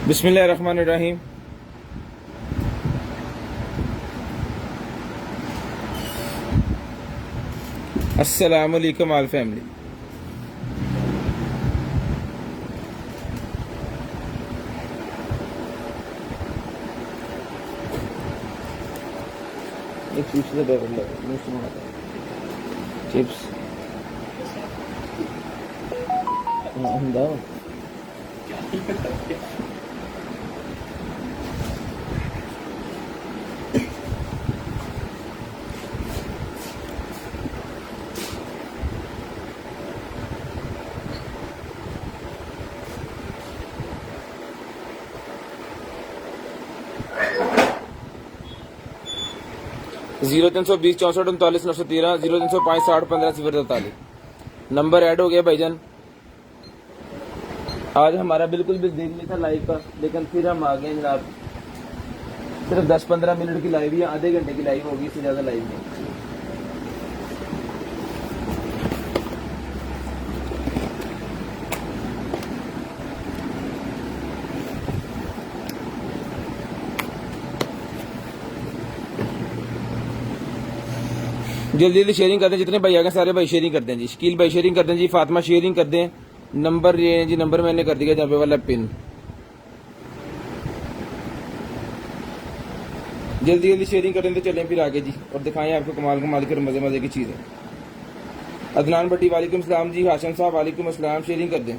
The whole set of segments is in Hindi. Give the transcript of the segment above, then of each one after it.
बिस्मिल्लाहिर्रहमानिर्रहीम। अस्सलामु अलैकुम आल फैमिली। चिप्स जीरो 320 64 39 913 0305 60 15 043 नंबर ऐड हो गया भाईजान। आज हमारा बिल्कुल भी दिल नहीं था लाइव का, लेकिन फिर हम आ गए जनाब। सिर्फ 10-15 मिनट की लाइव या आधे घंटे की लाइव होगी, इससे ज्यादा लाइव नहीं। जल्दी जल्दी शेयरिंग कर दें, जितने भाई आ गए सारे भाई शेयरिंग कर दें जी। शकील भाई शेयरिंग कर दें जी, फातिमा शेयरिंग कर दें। नंबर ये जी, नंबर मैंने कर दिया जहाँ पे वाला पिन। जल्दी जल्दी शेयरिंग करें तो चलें फिर आगे जी, और दिखाएं आपको कमाल कमाल की और मजे मजे की चीजें। अदनान भट्टी वालेकुम सलाम जी। हाशिम साहब वालेकुम अस्सलाम, शेयरिंग कर दें।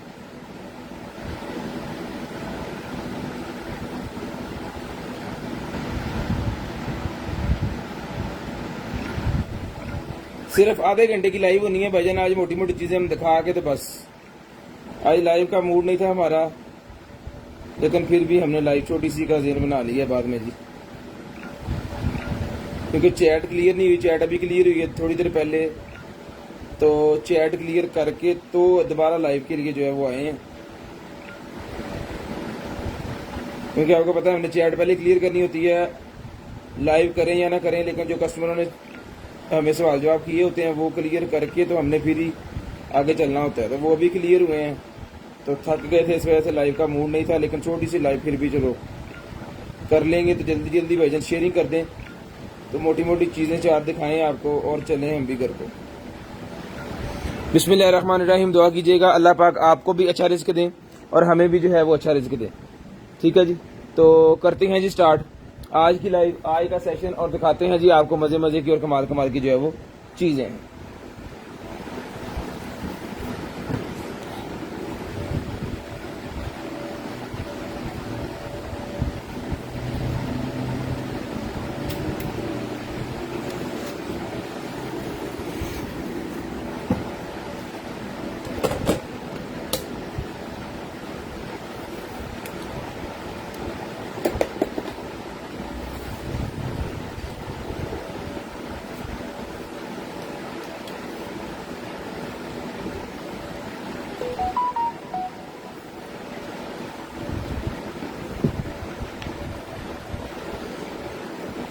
सिर्फ आधे घंटे की लाइव होनी है भाईजान। आज मोटी मोटी चीजें हम दिखा के तो बस। आज लाइव का मूड नहीं था हमारा, लेकिन फिर भी हमने लाइव छोटी सी का ज़हन बना लिया बाद में जी, क्योंकि चैट क्लियर नहीं हुई। चैट अभी क्लियर हुई है थोड़ी देर पहले, तो चैट क्लियर करके तो दोबारा लाइव के लिए जो है वो आए हैं। क्योंकि आपको पता है हमने चैट पहले क्लियर करनी होती है, लाइव करें या ना करें, लेकिन जो कस्टमरों ने हमें सवाल जवाब किए होते हैं वो क्लियर करके तो हमने फिर ही आगे चलना होता है। तो वो भी क्लियर हुए हैं, तो थक गए थे, इस वजह से लाइव का मूड नहीं था। लेकिन छोटी सी लाइव फिर भी चलो कर लेंगे। तो जल्दी जल्दी भाईजान शेयरिंग कर दें, तो मोटी मोटी चीज़ें चार दिखाएं आपको और चलें हम भी घर को। बिस्मिल्लाहिर्रहमानिर्रहीम। दुआ कीजिएगा अल्लाह पाक आपको भी अच्छा रिस्क दें और हमें भी जो है वो अच्छा रिस्क दें। ठीक है जी, तो करते हैं जी स्टार्ट आज की लाइव, आज का सेशन, और दिखाते हैं जी आपको मजे मजे की और कमाल कमाल की जो है वो चीजें।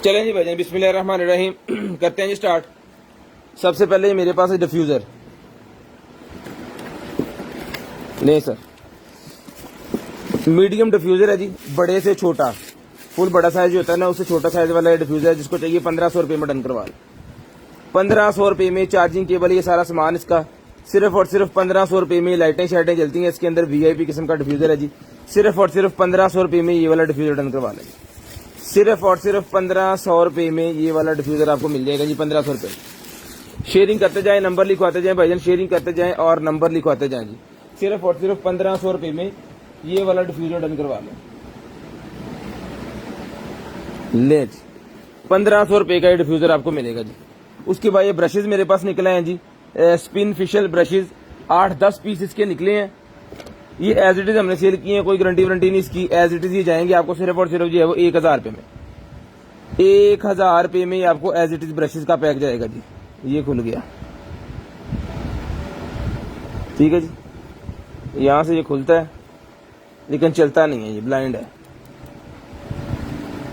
चलें जी भाईजान, बिस्मिल्लाहिर्रहमानिर्रहीम। करते हैं जी स्टार्ट। सबसे पहले मेरे पास है डिफ्यूजर। नहीं सर, मीडियम डिफ्यूजर है जी, बड़े से छोटा। फुल बड़ा साइज जो होता है ना, उससे छोटा साइज वाला डिफ्यूजर है, जिसको चाहिए 1500 रुपये में डन करवा लो। 1500 रुपये में चार्जिंग केबल, ये सारा सामान इसका सिर्फ और सिर्फ 1500 रुपये में। लाइटें शाइटें जलती हैं इसके अंदर, VIP किस्म का डिफ्यूजर है जी। सिर्फ और सिर्फ 1500 रुपये में ये वाला डिफ्यूजर डन करवा लें। सिर्फ और सिर्फ 1500 रुपये में ये वाला डिफ्यूजर आपको मिल जाएगा जी, 1500 रुपये। शेयरिंग करते जाएं, नंबर लिखवाते जाएं भाईजान, शेयरिंग करते जाएं और नंबर लिखवाते जाएं जी। सिर्फ और सिर्फ 1500 रुपये में ये वाला डिफ्यूजर डन करवा लें। ले जी, 1500 रुपये का ये डिफ्यूजर आपको मिलेगा जी। उसके बाद ये ब्रशेज मेरे पास निकले हैं जी, स्पिन फेशियल ब्रशेज 8-10 पीस इसके निकले हैं। ये एज इट इज हमने सेल किए हैं, कोई गारंटी वारंटी नहीं इसकी। एज इट इज ये जाएंगे आपको सिर्फ और सिर्फ जो है वो 1000 रुपये में। 1000 रुपये में आपको एज इट इज ब्रशेज का पैक जाएगा जी। ये खुल गया, ठीक है जी। यहां से ये खुलता है लेकिन चलता नहीं है, ये ब्लाइंड है,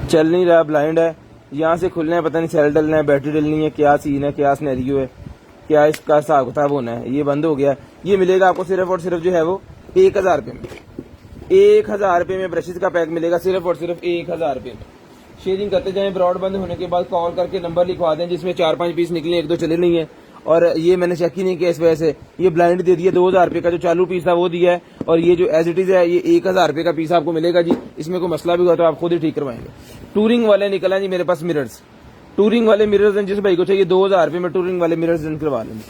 चल नहीं रहा, ब्लाइंड है। यहां से खुलना है, पता नहीं सेल डलना है, बैटरी डलनी है, क्या सीन है, क्या सिनेरियो है, क्या इसका हिसाब किताब होना है। ये बंद हो गया। ये मिलेगा आपको सिर्फ और सिर्फ जो है वो 1000 रुपये में। 1000 रुपये में ब्रशेज का पैक मिलेगा, सिर्फ और सिर्फ 1000 रुपये में। शेयरिंग करते जाएं, ब्रॉड बंद होने के बाद कॉल करके नंबर लिखवा दें जिसमें 4-5 पीस निकले, 1-2 चले नहीं है। और ये मैंने चेक ही नहीं किया, इस वजह से ये ब्लाइंड दे दिया। 2000 रुपये का जो चालू पीस था वो दिया है, और ये जो एज इट इज है ये 1000 रुपये का पीस आपको मिलेगा जी। इसमें कोई मसला भी हुआ तो आप खुद ही ठीक करवाएंगे। टूरिंग वाले निकला जी मेरे पास मिरर्स, टूरिंग वाले मिरर्स हैं। जिस भाई को चाहिए 2000 रुपये में टूरिंग वाले मिरर्स डन करवा लेंगे।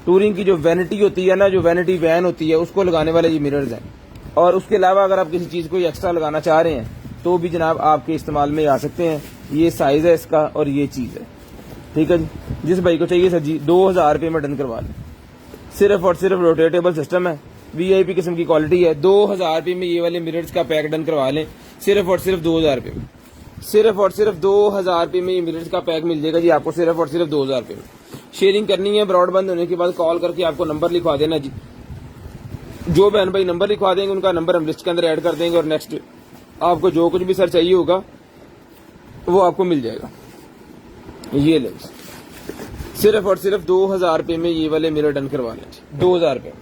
टूरिंग की जो वैनिटी होती है ना, जो वैनिटी वैन होती है, उसको लगाने वाले ये मिरर्स हैं। और उसके अलावा अगर आप किसी चीज को एक्स्ट्रा लगाना चाह रहे हैं तो भी जनाब आपके इस्तेमाल में आ सकते हैं। ये साइज है इसका और ये चीज है, ठीक है जी। जिस भाई को चाहिए सर जी 2000 रुपये में डन करवा लें। सिर्फ और सिर्फ रोटेटेबल सिस्टम है, वीआईपी किस्म की क्वालिटी है। 2000 रुपये में ये वाले मिरर्स का पैक डन करवा लें, सिर्फ और सिर्फ 2000 रुपये में। सिर्फ और सिर्फ 2000 रुपये में ये मिरर्स का पैक मिल जाएगा जी आपको, सिर्फ और सिर्फ 2000 रुपये में। शेयरिंग करनी है, ब्रॉड बंद होने के बाद कॉल करके आपको नंबर लिखवा देना जी। जो बहन भाई नंबर लिखवा देंगे उनका नंबर हम लिस्ट के अंदर ऐड कर देंगे, और नेक्स्ट आपको जो कुछ भी सर चाहिए होगा वो आपको मिल जाएगा। ये ले सिर्फ और सिर्फ 2000 रुपये में ये वाले मिरर डन करवा लें, 2000 रुपये।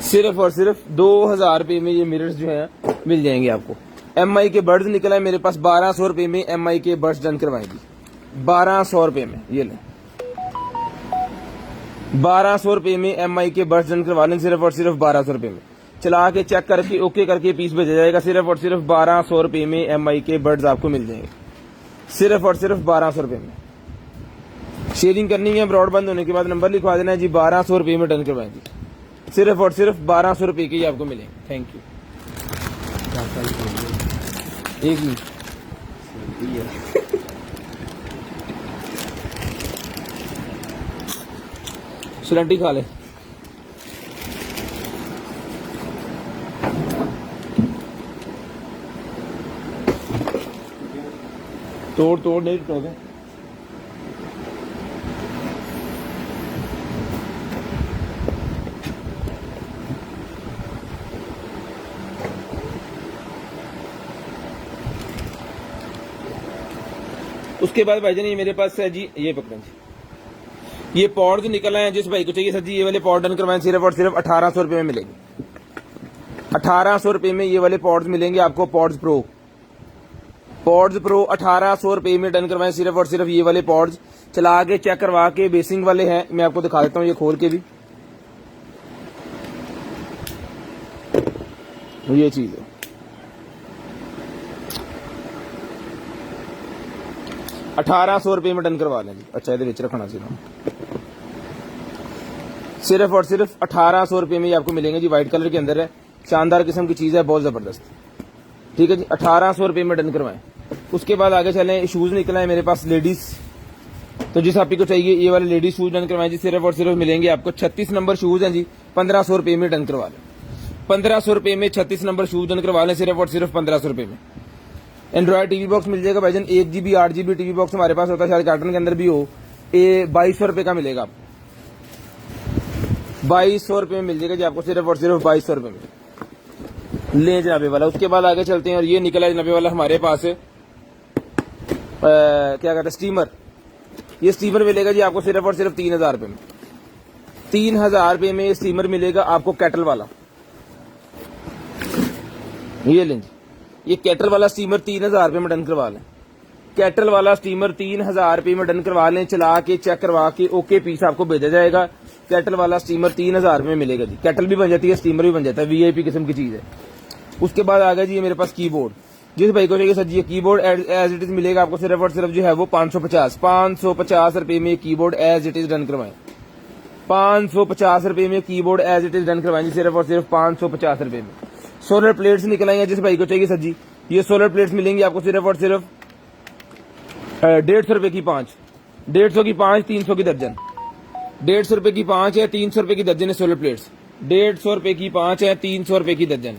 सिर्फ और सिर्फ 2000 रुपये में ये मिरर्स जो है मिल जाएंगे आपको। एमआई के बर्ड्स निकला है मेरे पास, 1200 रुपये में एमआई के बर्ड्स डन करवाएंगी, 1200 रुपये में। ये ले 1200 रुपये में एमआई के बर्ड्स डन करवा लें, सिर्फ और सिर्फ 1200 रुपये में। चला के चेक करके ओके करके पीस भेजा जाएगा। सिर्फ और सिर्फ 1200 रुपये में एमआई के बर्ड्स आपको मिल जाएंगे, सिर्फ और सिर्फ 1200 रुपये में। शेयरिंग करनी है, ब्रॉड बंद होने के बाद नंबर लिखवा देना है जी, 1200 रुपये में डन करवाएंगे, सिर्फ और सिर्फ 1200 रुपये के ही आपको मिलेंगे। Thank you. एक मिनट सिलंटी खा ले। तोड़ तोड़ नहीं टूटोगे। उसके बाद भाईजान ये मेरे पास है जी, ये पकड़ें जी, ये पॉड निकल आए हैं। जिस भाई को चाहिए सर जी ये वाले पॉड डन करवाएं, सिर्फ और सिर्फ 1800 रुपये में मिलेंगे। 1800 रुपये में ये वाले पॉड्स मिलेंगे आपको। पॉड्स प्रो 1800 रुपये में डन करवाएं, सिर्फ और सिर्फ ये वाले पॉड्स। चला के चेक करवा के बेसिंग वाले हैं, मैं आपको दिखा देता हूँ ये खोल के भी। ये चीज है, ₹1800 में डन करवा लें जी। अच्छा ये रखना चाहिए। सिर्फ और सिर्फ 1800 रुपये में आपको मिलेंगे जी। व्हाइट कलर के अंदर है, शानदार किस्म की चीज है, बहुत जबरदस्त, ठीक है जी। 1800 रुपये में डन करवाएं। उसके बाद आगे चलें, शूज निकला है मेरे पास लेडीज, तो जिस आपको चाहिए ये वाले लेडीज शूज डन करवाएं जी, सिर्फ और सिर्फ मिलेंगे आपको 36 नंबर शूज हैं जी, 1500 रुपये में डन करवा लें। 1500 रुपये में 36 नंबर शूज डन करवा लें, सिर्फ और सिर्फ 1500 रुपये में। एंड्रॉयड टीवी बॉक्स मिल जाएगा भाईजान, 1 GB 8 GB टीवी बॉक्स हमारे पास होता है, शायद कार्टन के अंदर भी हो। ये 2200 रुपये का मिलेगा आपको, 2200 रुपये में मिल जाएगा जी आपको, सिर्फ और सिर्फ 2200 रुपये में। ले जनाबे वाला। उसके बाद आगे चलते हैं, और ये निकला है जनाबे वाला हमारे पास है क्या कहते हैं, स्टीमर। ये स्टीमर मिलेगा जी आपको सिर्फ और सिर्फ 3000 रुपये में। 3000 रुपये में ये स्टीमर मिलेगा आपको, कैटल वाला। ये लें जी, ये कैटल वाला स्टीमर 3000 रुपये में डन करवा लें। कैटल वाला स्टीमर 3000 रुपये में डन करवा लें। चला के चेक करवा के ओके पीस आपको भेजा जाएगा। कैटल वाला स्टीमर 3000 रुपये में मिलेगा जी। कैटल भी बन जाती है, स्टीमर भी बन जाता है, वीआईपी किस्म की चीज है। उसके बाद आ गया जी ये मेरे पास कीबोर्ड। जिस भाई को चाहिए सर जी ये कीबोर्ड एज इट इज मिलेगा आपको, सिर्फ और सिर्फ जो है वो 550 रुपये में keyboard as it is done करवाएं। 550 रुपये में keyboard as it is done करवाएं, सिर्फ और सिर्फ 550 रुपये में। सोलर प्लेट्स निकल आएंगे जिस भाई को चाहिए सर जी, ये सोलर प्लेट्स मिलेंगी आपको सिर्फ और सिर्फ 150 रुपये की 5, 150 की 5, 300 की दर्जन। 150 रुपये की 5 है, 300 रुपये की दर्जन है सोलर प्लेट्स। 150 रुपये की 5 है, 300 रुपये की दर्जन।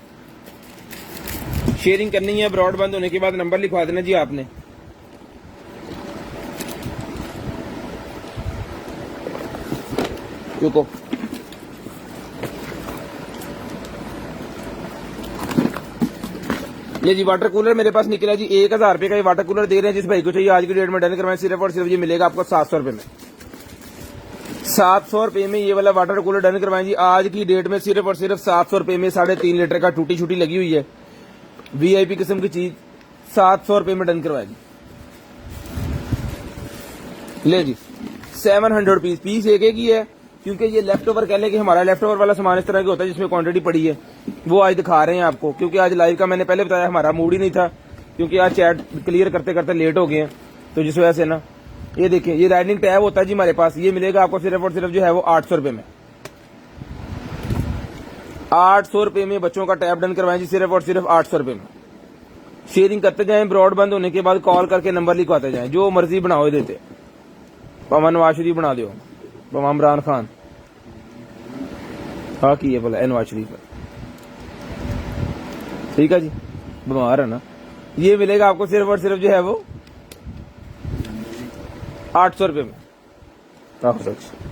शेयरिंग करनी है, ब्रॉड बंद होने के बाद नंबर लिखवा देना जी आपने। रुको, ये जी वाटर कूलर मेरे पास निकला जी 1000 रुपये का। ये वाटर कूलर दे रहे हैं जिस भाई को चाहिए आज की डेट में डन करवाएं, सिर्फ और सिर्फ ये मिलेगा आपको 700 रुपये में। 700 में ये वाला वाटर कूलर डन करवाएं जी। आज की डेट में सिर्फ और सिर्फ 700 में 3.5 लीटर का टूटी छूटी लगी हुई है, वीआईपी किस्म की चीज 700 में डन करवाएं जी। ले जी 700 पीस एक ही है, क्योंकि ये लेफ्ट ओवर कह लें कि हमारा लेफ्ट ओवर वाला सामान इस तरह का होता है जिसमें क्वांटिटी पड़ी है, वो आज दिखा रहे हैं आपको। क्योंकि आज लाइव का मैंने पहले बताया हमारा मूड ही नहीं था, क्योंकि आज चैट क्लियर करते करते लेट हो गए हैं, तो जिस वजह से ना ये देखिए ये राइडिंग टैब होता है जी हमारे पास। ये मिलेगा आपको सिर्फ और सिर्फ जो है वो 800 में। 800 में बच्चों का टैब डन करवाएं जी, सिर्फ और सिर्फ 800 में। शेयरिंग करते जाएं, ब्रॉडबैंड होने के बाद कॉल करके नंबर लिखवाते जाएं, जो मर्जी बनाओ देते। पवन नवाज शरीफ बना दो, पवन इमरान खान हाँ की है बोला नवाज शरीफ, ठीक है जी, बीमार है ना। ये मिलेगा आपको सिर्फ और सिर्फ जो है वो 800 में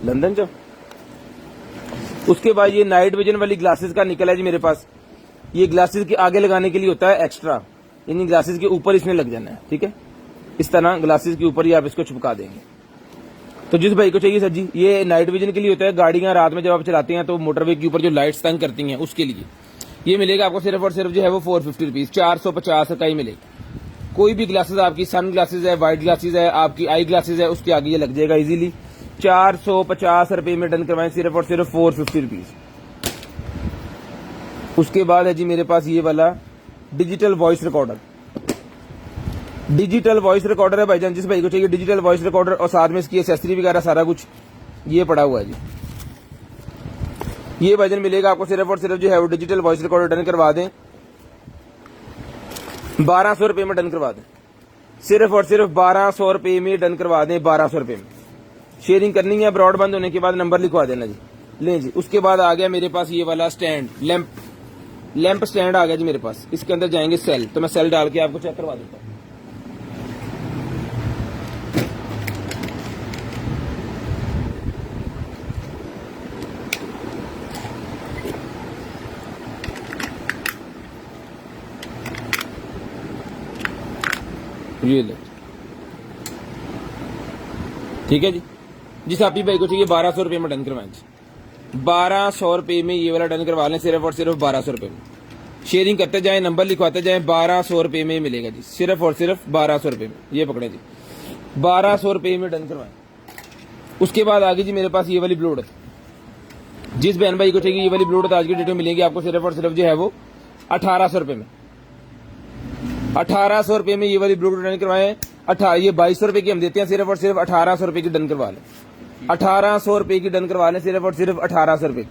लंदन जो। उसके बाद ये नाइट विजन वाली ग्लासेस का निकला है जी मेरे पास। ये ग्लासेस के आगे लगाने के लिए होता है एक्स्ट्रा, यानी ग्लासेस के ऊपर इसने लग जाना है, ठीक है। इस तरह ग्लासेस के ऊपर ही आप इसको चिपका देंगे। तो जिस भाई को चाहिए सर जी, ये नाइट विजन के लिए होता है, गाड़ियां रात में जब आप चलाते हैं तो मोटरवे के ऊपर जो लाइट्स तंग करती हैं उसके लिए। ये मिलेगा आपको सिर्फ और सिर्फ जो है वो 450 रुपीज, 450 का ही मिलेगा। कोई भी ग्लासेस आपकी सन ग्लासेस है, व्हाइट ग्लासेस है, आपकी आई ग्लासेस है, उसके आगे ये लग जाएगा इजीली। 450 में डन करवाएं, सिर्फ और सिर्फ 450 रुपीज। उसके बाद है जी मेरे पास ये वाला digital voice recorder. Digital voice recorder है भाईजान, जिस भाई को चाहिए डिजिटल वॉइस रिकॉर्डर और साथ में इसकी एक्सेसरी वगैरह सारा कुछ ये पड़ा हुआ है जी। ये भाईजान मिलेगा आपको सिर्फ और सिर्फ जो है वो डिजिटल वॉइस रिकॉर्डर डन करवा दें, 1200 में डन करवा दें, सिर्फ और सिर्फ 1200 में डन करवा दें, 1200 में। शेयरिंग करनी है, ब्रॉडबैंड होने के बाद नंबर लिखवा देना जी। लें जी, उसके बाद आ गया मेरे पास ये वाला स्टैंड, लैंप स्टैंड आ गया जी मेरे पास। इसके अंदर जाएंगे सेल, तो मैं सेल डाल के आपको चेक करवा देता हूँ। ये ले, ठीक है जी। जिस आप ही भाई को चाहिए 1200 में डन करवाएं जी, 1200 में ये वाला डन करवा लें, सिर्फ और सिर्फ 1200 में। शेयरिंग करते जाएं, नंबर लिखवाते जाएं, 1200 में मिलेगा जी, सिर्फ और सिर्फ 1200 में। ये पकड़े जी, 1200 में डन करवाएं। उसके बाद आगे जी मेरे पास ये वाली ब्लूटूथ, जिस बहन भाई को चाहिए ये वाली ब्लूटूथ आज की डेट में मिलेगी आपको सिर्फ और सिर्फ जो है वो 1800 में। 1800 में ये वाली ब्लूटूथ डन करवाएं। ये 2200 की हम देते हैं, सिर्फ और सिर्फ 1800 की डन करवा लें, 1800 की डन करवा लें, सिर्फ और सिर्फ 1800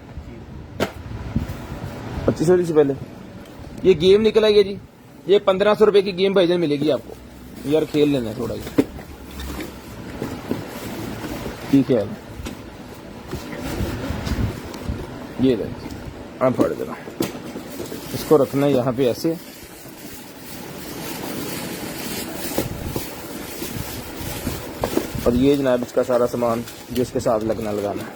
2500 से पहले। ये गेम निकला है जी, ये 1500 की गेम भाईजान मिलेगी आपको। यार खेल लेना थोड़ा ही, ठीक है। ये आप पढ़ देना, इसको रखना है यहाँ पे ऐसे। और ये जनाब इसका सारा सामान जो इसके साथ लगना लगाना है।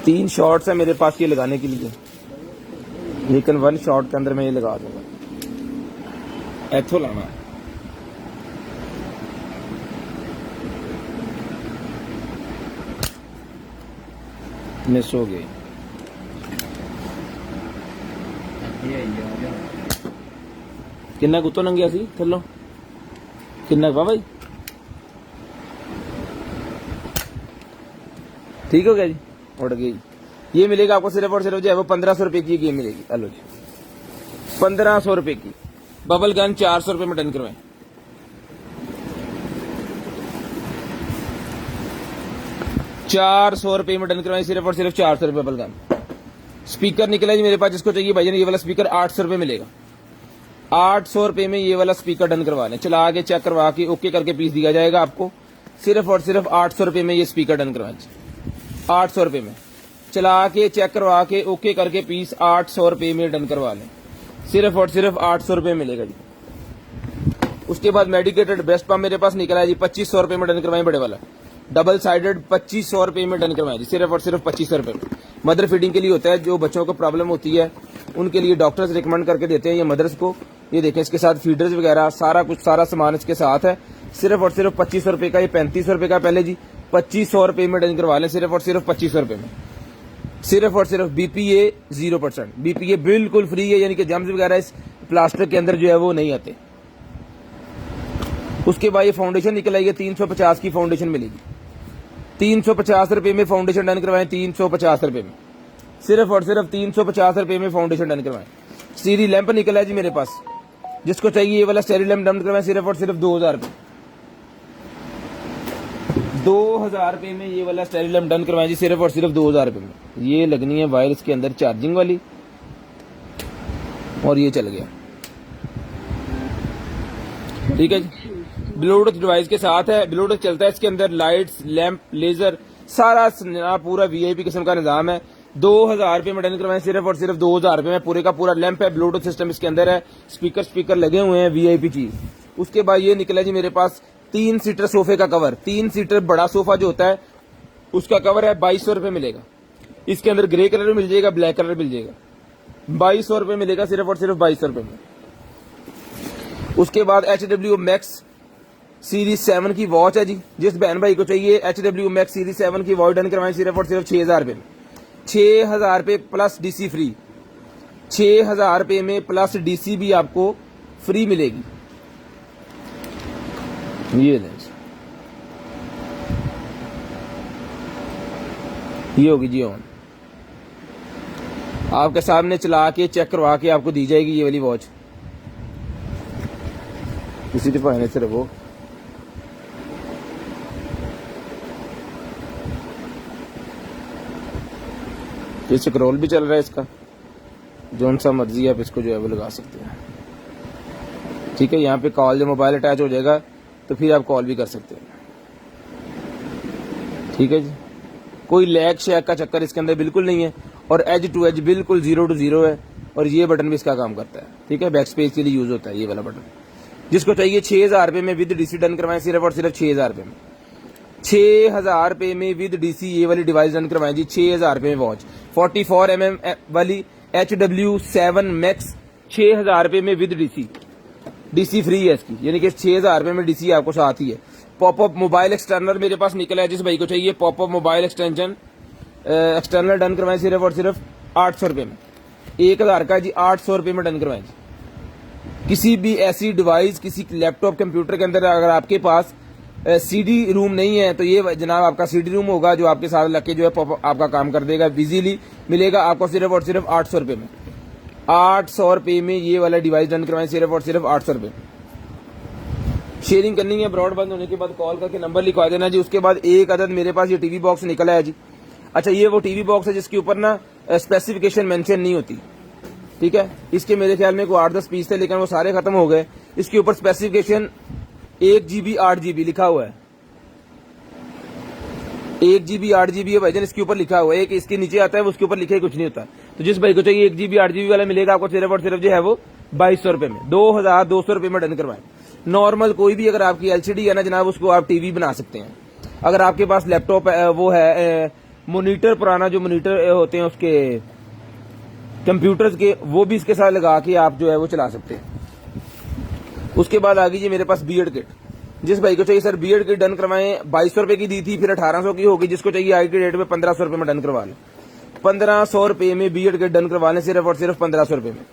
तीन शॉट्स है मेरे पास ये लगाने के लिए, लेकिन वन शॉट के अंदर मैं ये लगा दूंगा। ऐथो लाना है, मिस हो गई। किन्ना कुत्तो नंगिया सी थल्लों, किन्ना पा भाई, ठीक हो गया जी, उड़ गई। ये मिलेगा आपको सिर्फ और सिर्फ जो है वो 1500 की गेम मिलेगी। हेलो जी, 1500 की बबल गन 400 में डन करवाएं। ₹400 में डन करवाएं, सिर्फ और सिर्फ 400 बबल गन। स्पीकर निकला जी मेरे पास, जिसको चाहिए भाई ये वाला स्पीकर 800 मिलेगा। 800 में ये वाला स्पीकर डन करवा लें, चला के चेक करवा के ओके करके पीस दिया जाएगा आपको। सिर्फ और सिर्फ 800 में ये स्पीकर डन करवाएं, 800 में चला के चेक करवा के ओके करके पीस 800 में डन करवा लें, सिर्फ और सिर्फ 800 मिलेगा जी। उसके बाद मेडिकेटेड बेस्ट पम्प मेरे पास निकला है जी, 2500 में डन करवाएं, बड़े वाला डबल साइडेड 2500 में डन करवाएं जी, सिर्फ और सिर्फ 2500 में। मदर फीडिंग के लिए होता है, जो बच्चों को प्रॉब्लम होती है उनके लिए डॉक्टर्स रिकमेंड करके देते हैं ये मदर्स को, ये देखें, इसके साथ फीडर्स वगैरह सारा कुछ, सारा सामान इसके साथ है। सिर्फ और सिर्फ 2500 रुपए का, ये 3500 रुपए का पहले जी, 2500 रुपए में डन करवा लें, सिर्फ और सिर्फ 2500 रुपए में। सिर्फ और सिर्फ BPA 0%, BPA बिल्कुल फ्री है, यानी कि जम्स वगैरह इस प्लास्टर के अंदर जो है वो नहीं आते। उसके बाद ये फाउंडेशन निकल आई है, 350 की फाउंडेशन मिलेगी। 350 रुपए में फाउंडेशन डन करवाएं, 350 रुपए में, सिर्फ और सिर्फ 350 रुपए में फाउंडेशन डन करवाएं। स्टीरी लैंप निकला है जी मेरे पास, जिसको चाहिए ये वाला स्टीरी लैंप डन करवाएं, सिर्फ और सिर्फ 2000 रुपए, 2000 रुपए में ये वाला स्टीरी लैंप डन करवाएं जी, सिर्फ और सिर्फ 2000 रुपए में। ये लगनी है वायर इसके अंदर चार्जिंग वाली, और ये चल गया, ठीक है जी। ब्लूटूथ डिवाइस के साथ है, ब्लूटूथ चलता है इसके अंदर, लाइट्स, लैंप, लेजर, सारा पूरा VIP किस्म का निजाम है। 2000 रुपए में डन करवाएं, सिर्फ और सिर्फ 2000 रुपए में। पूरे का पूरा लैंप है, ब्लूटूथ सिस्टम इसके अंदर है, स्पीकर लगे हुए हैं, VIP चीज। उसके बाद ये निकला जी मेरे पास 3 सीटर सोफे का कवर, 3 सीटर बड़ा सोफा जो होता है उसका कवर है, 2200 रुपए मिलेगा। इसके अंदर ग्रे कलर मिल जाएगा, ब्लैक कलर मिल जाएगा, 2200 रुपए मिलेगा, सिर्फ और सिर्फ 2200 रुपए में। उसके बाद HW Max सीरीज 7 की वॉच है जी, जिस बहन भाई को चाहिए HW Max सीरीज 7 की वॉच डन करवाएं, सिर्फ और सिर्फ 6000 रुपए में। 6000 रुपए प्लस DC फ्री, 6000 रुपए में प्लस DC भी आपको फ्री मिलेगी। ये लें, ये होगी जी ऑन, आपके सामने चला के चेक करवा के आपको दी जाएगी ये वाली वॉच। इसी दिफाने से रखो, ये स्क्रॉल भी चल रहा है इसका, जो सा मर्जी आप इसको जो है वो लगा सकते हैं, ठीक है। यहाँ पे कॉल, जो मोबाइल अटैच हो जाएगा तो फिर आप कॉल भी कर सकते हैं, ठीक है जी। कोई लैग शैग का चक्कर इसके अंदर बिल्कुल नहीं है, और एज टू एज बिल्कुल 0 to 0 है, और ये बटन भी इसका काम करता है, ठीक है। बैक स्पेस के लिए यूज होता है ये वाला बटन। जिसको चाहिए 6000 रुपए में विद DC डन करवाएं, सिर्फ और सिर्फ 6000 रुपए में। 6000 रुपए में विद DC ये वाली डिवाइस डन करवाएं जी, 6000 रुपए में वॉच 44mm वाली HW7 Max, 6000 रुपए में विद DC फ्री है इसकी, यानी कि 6000 रुपए में DC आपको साथ ही है। पॉपअप मोबाइल एक्सटर्नल मेरे पास निकला है, जिस भाई को चाहिए popup mobile extension external done करवाएं, सिर्फ और सिर्फ 800 रुपए में। 1000 का जी, 800 रुपए में डन करवाएं जी। किसी भी ऐसी डिवाइस, किसी लैपटॉप कंप्यूटर के अंदर अगर आपके पास CD रूम नहीं है, तो ये जनाब आपका CD रूम होगा, जो आपके साथ लग के जो है आपका काम कर देगा, इजीली मिलेगा आपको, सिर्फ और सिर्फ 800 रुपए में। 800 रुपए में ये वाला डिवाइस डन करवाएं, सिर्फ और सिर्फ 800 रुपए। शेयरिंग करनी है, ब्रॉडबैंड होने के बाद कॉल करके नंबर लिखवा देना जी। उसके बाद एक अदद मेरे पास ये TV बॉक्स निकला है जी। अच्छा, ये वो TV बॉक्स है जिसके ऊपर ना स्पेसिफिकेशन मेंशन नहीं होती, ठीक है। इसके मेरे ख्याल में कोई 8-10 पीस थे, लेकिन वो सारे खत्म हो गए। इसके ऊपर स्पेसिफिकेशन 1 GB 8 GB लिखा हुआ है, 1 GB 8 GB है भाईजान, इसके ऊपर लिखा हुआ है। एक इसके नीचे आता है, उसके ऊपर लिखे कुछ नहीं होता। तो जिस भाई को चाहिए 1 GB 8 GB वाला मिलेगा आपको, सिर्फ और सिर्फ जो है वो 2200 रुपए में, 2200 रुपए में डन करवाएं। नॉर्मल कोई भी अगर आपकी LCD है ना जनाब, उसको आप TV बना सकते हैं। अगर आपके पास लैपटॉप वो है मॉनिटर, पुराना जो मॉनिटर होते हैं उसके कंप्यूटर्स के, वो भी इसके साथ लगा के आप जो है वो चला सकते हैं। उसके बाद आ गई जी मेरे पास बियर्ड किट। जिस भाई को चाहिए सर बियर्ड किट डन करवाएं, 2200 रुपए की दी थी, फिर 1800 की होगी। जिसको चाहिए आज की डेट में 1500 रुपए में डन करवा लें, 1500 रुपए में बियर्ड किट डन करवा लें, सिर्फ और सिर्फ 1500 रुपए में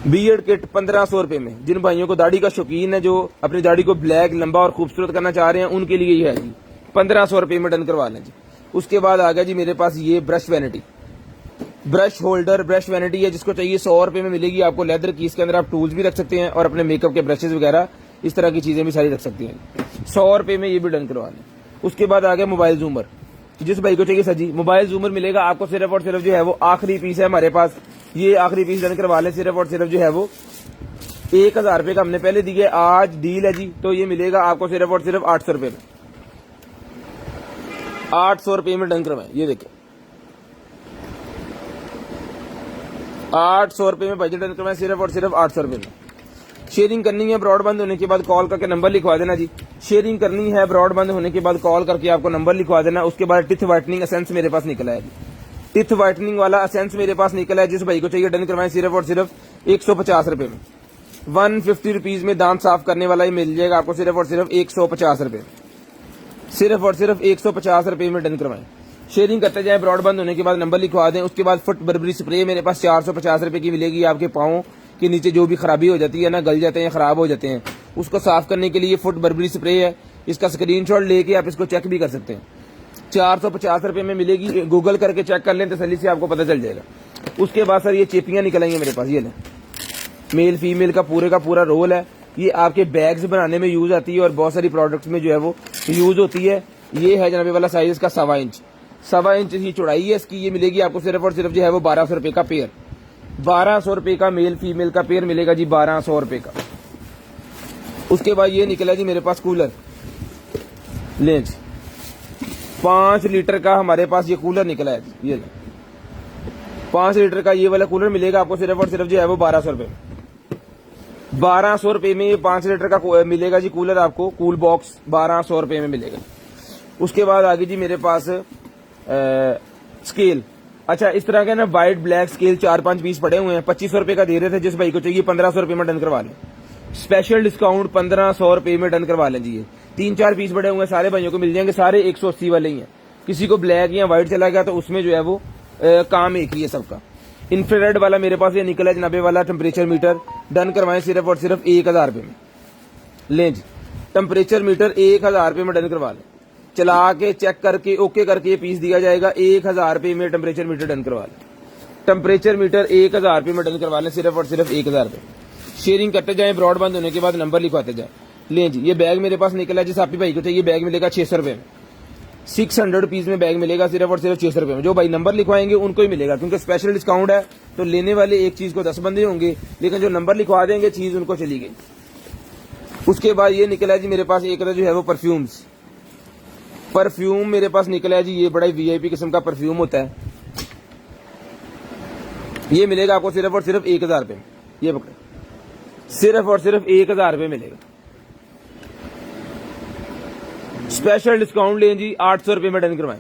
बियर्ड किट 1500 रुपए में। जिन भाइयों को दाढ़ी का शौकीन है, जो अपनी दाढ़ी को ब्लैक, लंबा और खूबसूरत करना चाह रहे हैं, उनके लिए ही है जी, 1500 रुपए में डन करवा लें जी। उसके बाद आ गया जी मेरे पास ये brush vanity, brush holder, brush vanity है। जिसको चाहिए 100 रुपए में मिलेगी आपको लेदर की। इसके अंदर आप टूल्स भी रख सकते हैं और अपने मेकअप के ब्रशेज वगैरह इस तरह की चीजें भी सारी रख सकती हैं। 100 रुपए में ये भी डन करवा लें। उसके बाद आ गया मोबाइल जूमर। जिस भाई को चाहिए सजी मोबाइल जूमर मिलेगा आपको, सिर्फ और सिर्फ जो है वो आखिरी पीस है हमारे पास, ये आखिरी पीस डन करवा लें। सिर्फ और सिर्फ जो है वो 1000 रुपए का हमने पहले दिए, आज डील है जी, तो ये मिलेगा आपको सिर्फ और सिर्फ 800 रुपए में। 800 रुपए में डन करवाएं। ये देखिए 800 रुपए में बजट डन करवाएं, सिर्फ और सिर्फ 800 रुपए में। शेयरिंग करनी है ब्रॉडबैंड होने के बाद कॉल करके नंबर लिखवा देना जी। शेयरिंग करनी है ब्रॉडबैंड होने के बाद कॉल करके आपको नंबर लिखवा देना। उसके बाद टिथ व्हाइटनिंग एसेंस मेरे पास निकला है जी, टिथ व्हाइटनिंग वाला एसेंस मेरे पास निकला है। जिस भाई को चाहिए डन करवाएं, सिर्फ और सिर्फ 150 रुपए में। 150 रुपीज में दांत साफ करने वाला ही मिल जाएगा आपको सिर्फ और सिर्फ 150 रुपए, सिर्फ और सिर्फ 150 रुपए में डन करवाएं। शेयरिंग करते जाएं, ब्रॉड बंद होने के बाद नंबर लिखवा दें। उसके बाद फुट बर्बरी स्प्रे मेरे पास 450 रुपए की मिलेगी। आपके पाँव के नीचे जो भी खराबी हो जाती है ना, गल जाते हैं, खराब हो जाते हैं, उसको साफ करने के लिए फुट बर्बरी स्प्रे है। इसका स्क्रीनशॉट लेके आप इसको चेक भी कर सकते हैं। 450 रुपए में मिलेगी। गूगल करके चेक कर लें, तसल्ली से आपको पता चल जाएगा। उसके बाद सर ये चेपियां निकल आई हैं मेरे पास, ये लें, मेल फीमेल का पूरा रोल है। ये आपके बैग्स बनाने में यूज आती है और बहुत सारी प्रोडक्ट्स में जो है वो यूज होती है। ये है जनाबे वाला साइज इसका 1.25 इंच ही चौड़ाई है इसकी। ये मिलेगी आपको सिर्फ और सिर्फ जो है वो 1200 रुपए का पेयर। 1200 रुपए का मेल फीमेल का पेयर मिलेगा जी, 1200 रुपए का। उसके बाद ये निकला जी मेरे पास कूलर, लें जी, 5 लीटर का हमारे पास ये कूलर निकला है। ये 5 लीटर का ये वाला कूलर मिलेगा आपको सिर्फ और सिर्फ जो है वो 1200 रुपए में। 1200 रुपए में ये 5 लीटर का मिलेगा जी कूलर आपको। कूल बॉक्स 1200 रुपए में मिलेगा। उसके बाद आगे जी मेरे पास स्केल। अच्छा, इस तरह के ना वाइट ब्लैक स्केल 4-5 पीस पड़े हुए हैं। 2500 रुपए का दे रहे थे। जिस भाई को चाहिए 1500 रुपए में डन करवा लें। स्पेशल डिस्काउंट 1500 रुपए में डन करवा लें जी। ये 3-4 पीस पड़े हुए हैं, सारे भाइयों को मिल जाएंगे। सारे 180 वाले ही हैं। किसी को ब्लैक या व्हाइट चला गया तो उसमें जो है वो काम एक ही है सबका। इंफ्रारेड वाला मेरे पास ये निकला है जनाबे वाला टेम्परेचर मीटर। डन करवाएं सिर्फ और सिर्फ 1000 रुपए में। लें जी, टेम्परेचर मीटर 1000 रुपए में डन करवा लें। चला के चेक करके ओके करके पीस दिया जाएगा। 1000 रुपए में टेम्परेचर मीटर डन करवा लें। टेम्परेचर मीटर 1000 रुपए में डन करवा लें, सिर्फ और सिर्फ 1000 रुपए। शेयरिंग करते जाएं, ब्रॉड बंद होने के बाद नंबर लिखवाते जाएं। लें जी, ये बैग मेरे पास निकला है। जिस आपी भाई को चाहिए बैग मिलेगा 600 रुपए में। 600 रुपीज में बैग मिलेगा सिर्फ और सिर्फ 600 रुपए में। जो भाई नंबर लिखवाएंगे उनको ही मिलेगा, क्योंकि स्पेशल डिस्काउंट है। तो लेने वाले एक चीज को 10 बंदे होंगे, लेकिन जो नंबर लिखवा देंगे चीज उनको चली गई। उसके बाद ये निकला है जी मेरे पास एक जो है वो परफ्यूम मेरे पास निकला है जी। ये बड़ा वीआईपी किस्म का परफ्यूम होता है। ये मिलेगा आपको सिर्फ और सिर्फ 1000 रुपए में। ये पकड़े, सिर्फ और सिर्फ 1000 रुपए मिलेगा। स्पेशल डिस्काउंट लें जी, 800 रुपए में डन करवाएं।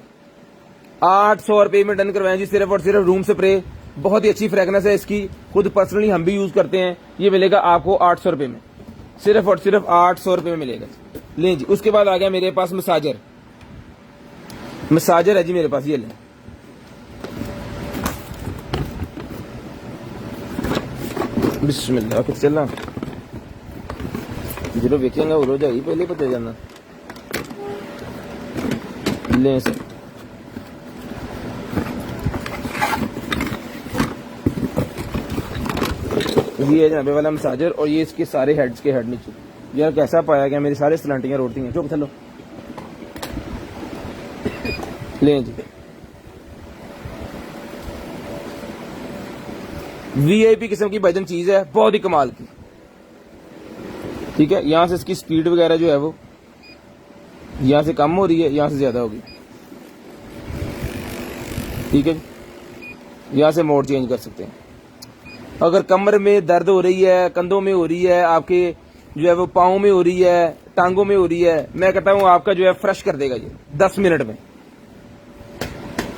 800 रुपए में डन करवाएं जी, सिर्फ और सिर्फ। रूम स्प्रे बहुत ही अच्छी फ्रेगनेंस है इसकी, खुद पर्सनली हम भी यूज करते हैं। ये मिलेगा आपको 800 रुपए में, सिर्फ और सिर्फ 800 रुपए में मिलेगा। लें जी, उसके बाद आ गया मेरे पास मसाजर है जी मेरे पास। ये लें, बिस्मिल्लाह। कुछ चलना जो वेखेंगे वो रोज आई पहले पता जाना। लें सर, ये है जनाबे वाला मसाजर। और ये इसके सारे हेड्स के हेड नीचे। यार कैसा पाया गया, मेरी सारे स्लांटियां रोटी हैं। चुप चलो। लें जी, वीआईपी किस्म की भाईजान चीज है, बहुत ही कमाल की। ठीक है, यहां से इसकी स्पीड वगैरह जो है वो यहां से कम हो रही है, यहां से ज्यादा होगी। ठीक है, यहां से मोड चेंज कर सकते हैं। अगर कमर में दर्द हो रही है, कंधों में हो रही है, आपके जो है वो पाँव में हो रही है, टांगों में हो रही है, मैं कहता हूं आपका जो है फ्रेश कर देगा ये 10 मिनट में।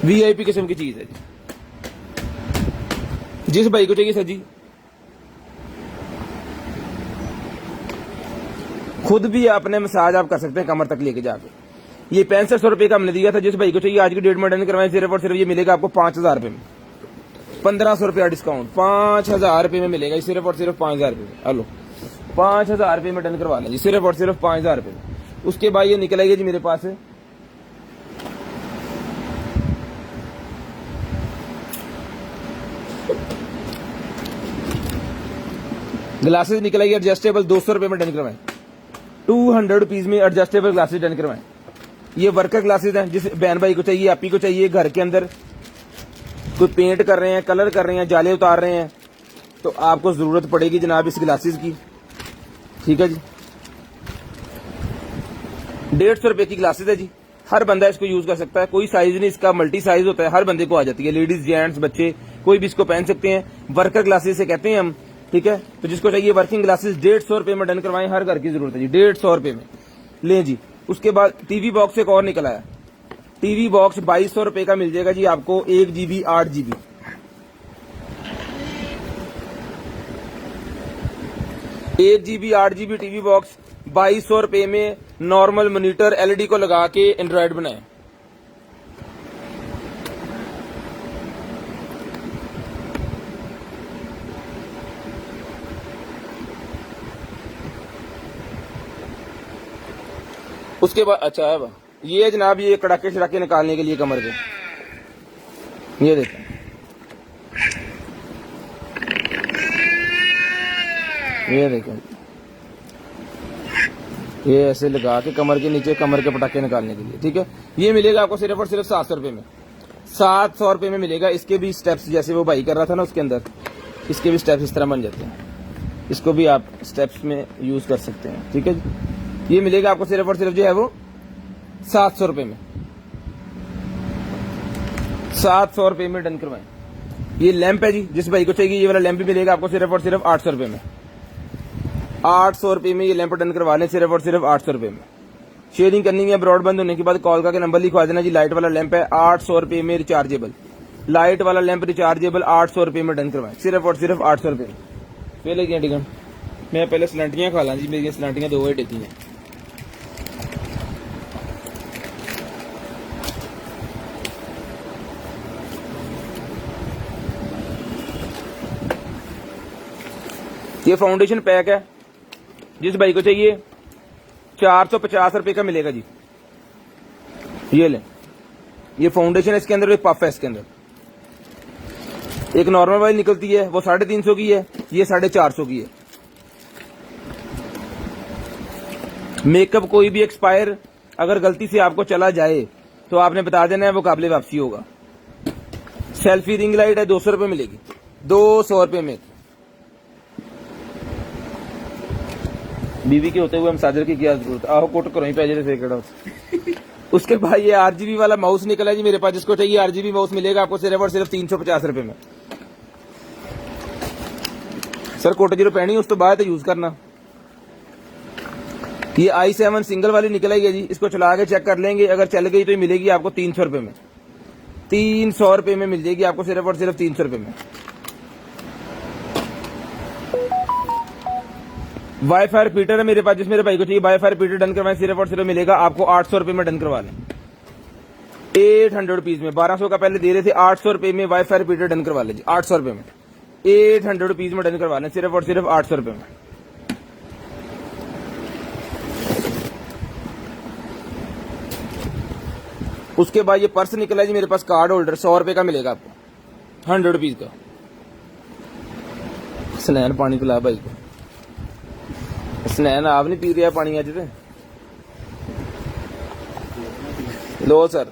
वीआईपी किस्म की चीज है जी। जिस भाई को चाहिए सर जी, खुद भी अपने मसाज आप कर सकते हैं कमर तक लेके जाके। ये 6500 रुपए का हमने दिया था। जिस भाई को चाहिए आज की डेट में डन करवाएं, सिर्फ और सिर्फ ये मिलेगा आपको 5000 रुपए में। 1500 रुपया डिस्काउंट, 5000 रुपए में मिलेगा सिर्फ और सिर्फ 5000 रुपए में। हेलो, 5000 रुपए में डन करवा लें जी, सिर्फ और सिर्फ 5000 रुपए में। उसके बाद ये निकल आएगी जी मेरे पास ग्लासेस निकल आएगी एडजस्टेबल, 200 रुपए में डन करवाएं। 200 रुपीज में एडजस्टेबल ग्लासेस डन करवाएं। ये वर्कर ग्लासेस हैं। जिस बहन भाई को चाहिए, आपी को चाहिए, घर के अंदर कोई पेंट कर रहे हैं, कलर कर रहे हैं, जाले उतार रहे हैं, तो आपको जरूरत पड़ेगी जनाब इस ग्लासेस की। ठीक है जी, 150 रुपए की ग्लासेस है जी। हर बंदा इसको यूज कर सकता है, कोई साइज नहीं इसका, मल्टी साइज होता है, हर बंदे को आ जाती है। लेडीज, जेंट्स, बच्चे कोई भी इसको पहन सकते हैं। वर्कर ग्लासेस से कहते हैं हम। ठीक है, तो जिसको चाहिए वर्किंग ग्लासेस 150 रुपए में डन करवाएं। हर घर की जरूरत है जी, 150 रुपए में। लें जी, उसके बाद टीवी बॉक्स एक और निकला है। टीवी बॉक्स 2200 रुपए का मिल जाएगा जी आपको, 1 GB 8 GB। 1 GB 8 GB TV box 2200 रुपए में नॉर्मल मॉनिटर एलईडी को लगा के एंड्रॉयड बनाए। उसके बाद अच्छा है ये जनाब, ये कड़ाके शड़ाके निकालने के लिए कमर के, ये देखें, ये देखें, ये ऐसे लगा के कमर के नीचे कमर के पटाखे निकालने के लिए। ठीक है, ये मिलेगा आपको सिर्फ और सिर्फ 700 रुपए में, 700 रुपए में मिलेगा। इसके भी स्टेप्स जैसे वो भाई कर रहा था ना उसके अंदर, इसके भी स्टेप्स इस तरह बन जाते हैं, इसको भी आप स्टेप्स में यूज कर सकते हैं। ठीक है, ये मिलेगा आपको सिर्फ और सिर्फ जो है वो 700 रुपए में, 700 रुपए में डन करवाएं। ये लैंप है जी, जिस भाई को चाहिए ये वाला लैंप भी मिलेगा आपको सिर्फ और सिर्फ 800 रुपए में, 800 रुपए में ये लैंप डन करवा लें, सिर्फ और सिर्फ 800 रुपए में। शेयरिंग करनी है ब्रॉडबैंड होने के बाद कॉल का नंबर लिखवा देना जी। लाइट वाला लैंप है 800 रुपए में रिचार्जेबल, लाइट वाला लैंप रिचार्जेबल 800 रुपए में डन करवाएं, सिर्फ और सिर्फ 800 रुपए में। पहले क्या टिकन, मैं पहले सलांटियां खा ला जी, मेरी सलांटियां 2 ही टेती हैं। ये फाउंडेशन पैक है, जिस भाई को चाहिए 450 रुपए का मिलेगा जी। ये लें, ये फाउंडेशन है, इसके अंदर एक पफ है, इसके अंदर एक नॉर्मल वाली निकलती है वो 350 की है, ये 450 की है। मेकअप कोई भी एक्सपायर अगर गलती से आपको चला जाए तो आपने बता देना है, वो काबिल वापसी होगा। सेल्फी रिंग लाइट है 200 रुपए मिलेगी, 200 रुपए में। बीवी के होते हुए हम साजर की क्या जरूरत, आहो कोट करो ही पैजे से। उसके बाद ये आरजीबी वाला माउस निकला है जी मेरे पास, जिसको चाहिए आरजीबी माउस मिलेगा आपको सिर्फ और सिर्फ 350 रुपए में। सर कोट जीरो पैनी उस तो बाद यूज करना। ये i7 सिंगल वाली निकल आई है जी, इसको चला के चेक कर लेंगे, अगर चल गई तो ये मिलेगी आपको 300 रुपए में, 300 रुपए में मिल जाएगी आपको सिर्फ और सिर्फ 300 रुपए में। वाईफाई रिपीटर है मेरे पास, जिस मेरे भाई को चाहिए वाईफाई रिपीटर डन करवाएं, सिर्फ और सिर्फ मिलेगा आपको 800 रुपए में डन करवा लें, 800 रुपीज में। 1200 का पहले दे रहे थे, 800 रुपए में वाईफाई रिपीटर डन करवा लें जी, 800 रुपए में, 800 रुपीज में डन करवा लें, सिर्फ और सिर्फ 800 रुपए में। उसके बाद ये पर्स निकला जी मेरे पास, कार्ड होल्डर 100 रुपए का मिलेगा आपको, 100 रुपीज का। स्नैन पानी पिला भाई को, स्नैन आप नहीं पी रहा पानी आज से। लो सर,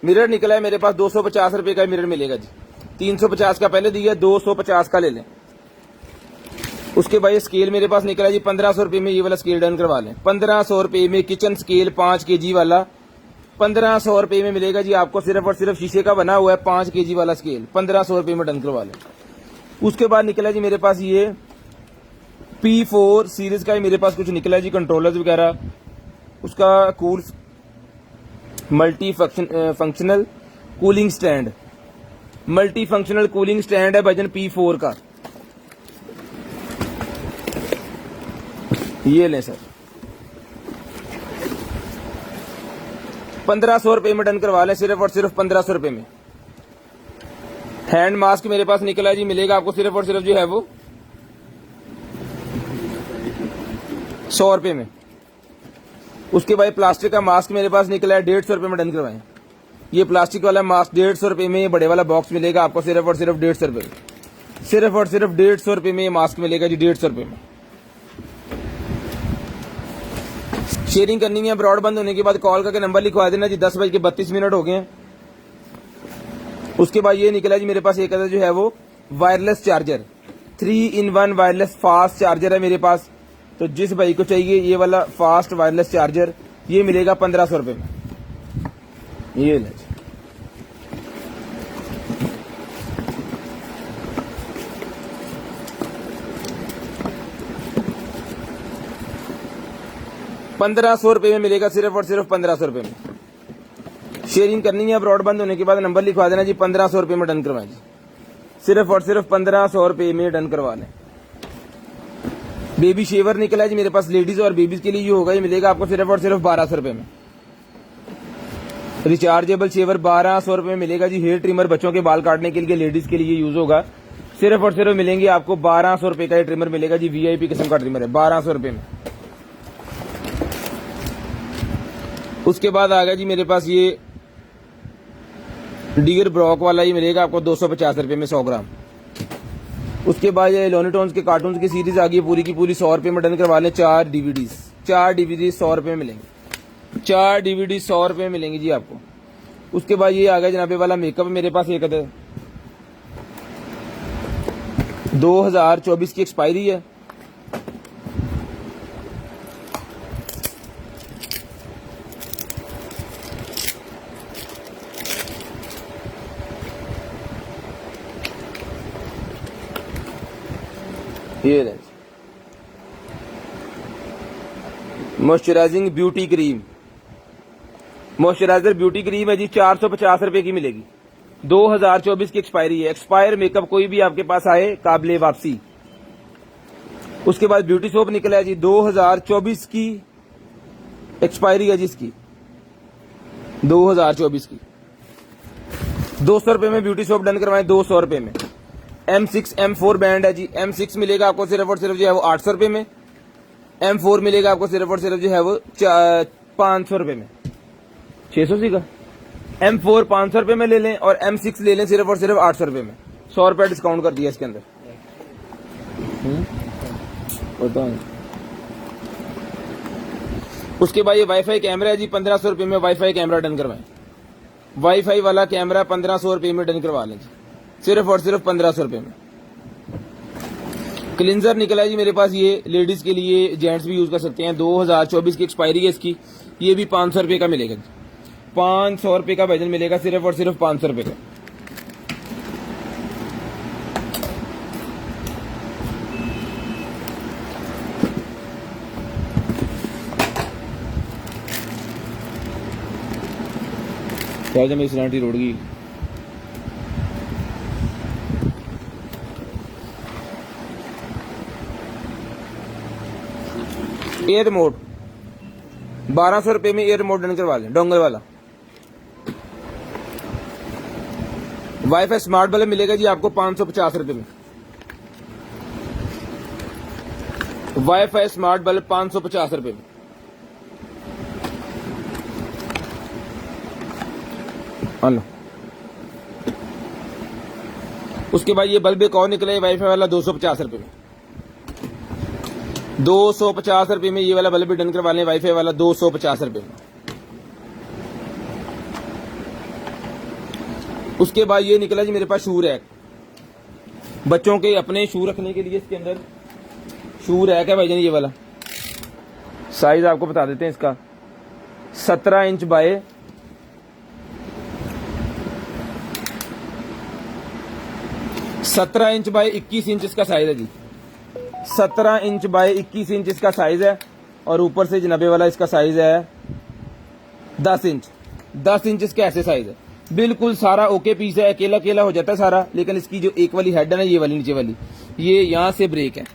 मिरर निकला है मेरे पास 250 रुपए का मिरर मिलेगा जी, 350 का पहले दिया, 250 का ले लें। उसके बाद ये स्केल मेरे पास निकला है जी 1500 रुपए में, ये वाला स्केल डन करवा लें, 1500 रुपए में किचन स्केल 5 kg वाला, 1500 रुपए में मिलेगा जी आपको सिर्फ और सिर्फ शीशे का बना हुआ है 5 kg वाला स्केल, 1500 रुपए में डन करवा लें। उसके बाद निकला जी मेरे पास ये P4 सीरीज का ही मेरे पास कुछ निकला है जी, कंट्रोलर्स वगैरह, उसका cool multi functional cooling stand, multi functional cooling stand है वजन P4 का, ये लें सर, 1500 रुपए में डन करवा लें, सिर्फ और सिर्फ 1500 रुपए में। हैंड मास्क मेरे पास निकला है जी, मिलेगा आपको सिर्फ और सिर्फ जो है वो 100 रुपए में। उसके बाद प्लास्टिक का मास्क मेरे पास निकला है 150 रुपए में डन करवाएं। ये प्लास्टिक वाला मास्क 150 रुपए में, ये बड़े वाला बॉक्स मिलेगा आपको सिर्फ और सिर्फ 150 रुपए में, सिर्फ और सिर्फ 150 रुपए में ये मास्क मिलेगा जी, 150 रुपए में। शेयरिंग करनी है ब्रॉडबैंड होने के बाद कॉल करके नंबर लिखवा देना जी। 10:32 हो गए हैं। उसके बाद ये निकला जी मेरे पास एक जो है वो wireless charger, 3-in-1 wireless fast charger है मेरे पास। तो जिस भाई को चाहिए ये वाला फास्ट वायरलेस चार्जर, ये मिलेगा 1500 रुपए में, ये ले 1500 रुपए में मिलेगा, सिर्फ और सिर्फ 1500 रुपए में। शेयरिंग करनी है ब्रॉडबैंड होने के बाद नंबर लिखवा देना जी, 1500 रुपए में डन करवाएं जी, सिर्फ और सिर्फ 1500 रुपए में डन करवा लें। बेबी शेवर निकला है जी मेरे पास लेडीज और बेबीज के लिए ये होगा, ये मिलेगा आपको सिर्फ और सिर्फ 1200 रुपए में। रिचार्जेबल शेवर 1200 रुपए में मिलेगा जी। हेयर ट्रिमर बच्चों के बाल काटने के लिए लेडीज के लिए यूज होगा, सिर्फ और सिर्फ मिलेंगे आपको 1200 रुपए का ये ट्रिमर मिलेगा जी। वीआईपी किस्म का ट्रिमर है 1200 रुपए में। उसके बाद आ गया जी मेरे पास ये डियर ब्रॉक वाला, ये मिलेगा आपको 250 रुपए में 100 ग्राम। उसके बाद ये लोनीटोन्स के कार्टून की सीरीज आ गई पूरी की पूरी 100 रुपए में डन करवा लें। 4 डीवीडी 100 रुपए में मिलेंगे। 4 डीवीडी 100 रुपए में मिलेंगी जी आपको। उसके बाद ये आ गया जनाबे वाला मेकअप मेरे पास एक 2024 की एक्सपायरी है। ये moisturising beauty cream, moisturiser beauty cream है जी 450 रुपए की मिलेगी। 2024 की एक्सपायरी है। एक्सपायर मेकअप कोई भी आपके पास आए काबिले वापसी। उसके बाद ब्यूटी सोप निकला है जी 2024 की एक्सपायरी है जी इसकी, 2024 की। 200 रुपए में ब्यूटी सोप डन करवाएं, 200 रुपए में। M6 M4 बैंड है जी। M6 मिलेगा आपको सिर्फ और सिर्फ जो है वो 800 रुपए में। M4 मिलेगा आपको सिर्फ और सिर्फ जो है वो 500 रुपए में। 680 का M4 500 रुपए में ले लें और M6 ले लें सिर्फ और सिर्फ 800 रुपए में। 100 रुपए डिस्काउंट कर दिया इसके अंदर। उसके बाद ये वाईफाई कैमरा है जी 1500 रुपए में। वाईफाई कैमरा डन करवाएं। वाईफाई वाला कैमरा 1500 रुपए में डन करवा लें जी, सिर्फ और सिर्फ 1500 रुपए में। क्लिंजर निकला है जी मेरे पास, ये लेडीज के लिए, जेंट्स भी यूज कर सकते हैं। 2024 की एक्सपायरी है इसकी। ये भी 500 रुपए का मिलेगा जी। 500 रुपए का वजन मिलेगा सिर्फ और सिर्फ 500 रुपए का। क्या जब मेरी सिलेंडरी रोड गई। एयर रिमोट 1200 रुपए में एयर रिमोट डन करवा लें, डोंगल वाला। वाईफाई स्मार्ट बल्ब मिलेगा जी आपको 550 रुपए में। वाईफाई स्मार्ट बल्ब 550 रुपए में। लो। उसके बाद ये बल्ब एक और निकला है वाईफाई वाला 250 रुपए में। 250 रुपए में ये वाला बल्ब भी डन करवा लें, वाईफाई वाला 250 रुपए में। उसके बाद ये निकला जी मेरे पास शू रैक, बच्चों के अपने शू रखने के लिए इसके अंदर शू रैक है भाईजान। ये वाला साइज आपको बता देते हैं इसका, 17 inch by 17 inch by 21 inch इसका साइज है जी। 17 इंच बाय 21 इंच इसका साइज है। और ऊपर से जनाबे वाला इसका साइज है 10 इंच। 10 इंच इसका ऐसे साइज है। बिल्कुल सारा ओके पीस है, अकेला अकेला हो जाता है सारा। लेकिन इसकी जो एक वाली हेड है ना, ये वाली नीचे वाली, ये यहाँ से ब्रेक है।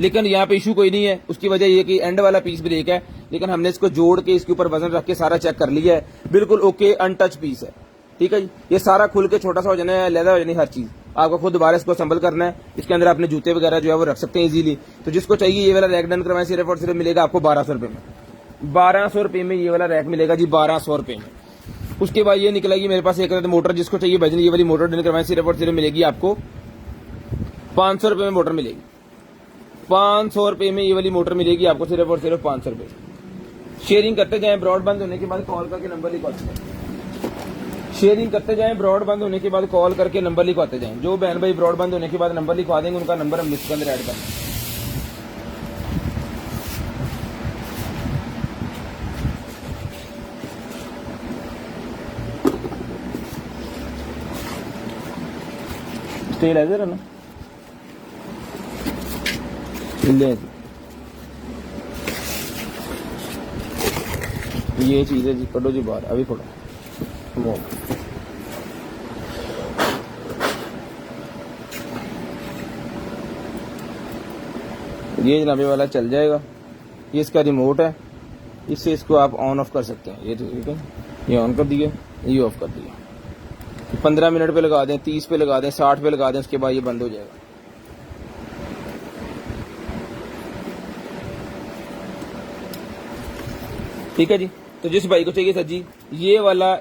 लेकिन यहाँ पे इशू कोई नहीं है। उसकी वजह ये कि एंड वाला पीस ब्रेक है, लेकिन हमने इसको जोड़ के इसके ऊपर वजन रख के सारा चेक कर लिया है। बिल्कुल ओके अनटच पीस है, ठीक है जी। ये सारा खुल के छोटा सा हो जाना है, लहदा हो जानी हर चीज। आपको खुद दोबारा इसको संभल करना है। इसके अंदर अपने जूते वगैरह जो है वो रख सकते हैं इजीली। तो जिसको चाहिए ये वाला रैक डन करवाएं, सिर्फ और सिर्फ मिलेगा आपको 1200 रुपए में। 1200 रुपए में ये वाला रैक मिलेगा जी, 1200 रुपए में। उसके बाद ये निकलेगी मेरे पास एक मोटर, जिसको चाहिए भजन ये वाली मोटर डन करवाएं, सिर्फ और सिर्फ मिलेगी आपको 500 रुपए में मोटर मिलेगी। 500 रुपए में ये वाली मोटर मिलेगी आपको, सिर्फ और सिर्फ 500 रुपए। शेयरिंग करते जाएं, ब्रॉड बंद होने के बाद कॉल करके नंबर लिखवाते जाएं। शेयरिंग करते जाएं, ब्रॉड बंद होने के बाद कॉल करके नंबर लिखवाते जाएं। जो बहन भाई ब्रॉड बंद होने के बाद नंबर लिखवा देंगे, उनका नंबर हम लिस्ट के अंदर ऐड कर देंगे। स्टेल है जरा ना, ये चीज है जी, कटो जी बाहर, अभी खोलो। ये जनाबे वाला चल जाएगा। ये इसका रिमोट है, इससे इसको आप ऑन ऑफ कर सकते हैं। ये ठीक है, ये ऑन कर दिए, ये ऑफ कर दिया। 15 मिनट पे लगा दें, 30 पे लगा दें, 60 पे लगा दें, उसके बाद ये बंद हो जाएगा। ठीक है जी। तो जिस भाई को चाहिए सर जी ये वाला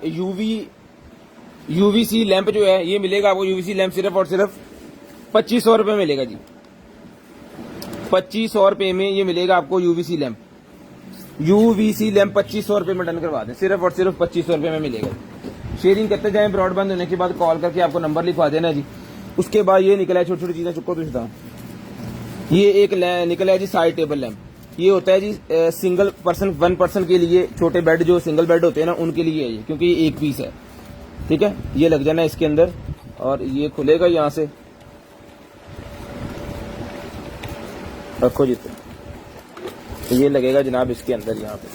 यूवीसी लैंप जो है ये मिलेगा आपको। यूवीसी लैंप सिर्फ और सिर्फ 2500 रुपये मिलेगा जी। 2500 रुपये में ये मिलेगा आपको यूवीसी लैंप। यूवीसी लैंप 2500 रुपये में डन करवा दें, सिर्फ और सिर्फ 2500 रुपये में मिलेगा। शेयरिंग करते जाएं, ब्रॉडबैंड होने के बाद कॉल करके आपको नंबर लिखवा देना जी। उसके बाद ये निकला है, छोटी छोटी चीजें चुको तो ये एक निकला है जी साइड टेबल लैंप। ये होता है जी सिंगल पर्सन 1 पर्सन के लिए, छोटे बेड जो सिंगल बेड होते हैं ना उनके लिए है ये, क्योंकि ये एक पीस है। ठीक है, ये लग जाना इसके अंदर और ये खुलेगा यहाँ से। रखो जी, तो ये लगेगा जनाब इसके अंदर, यहाँ पे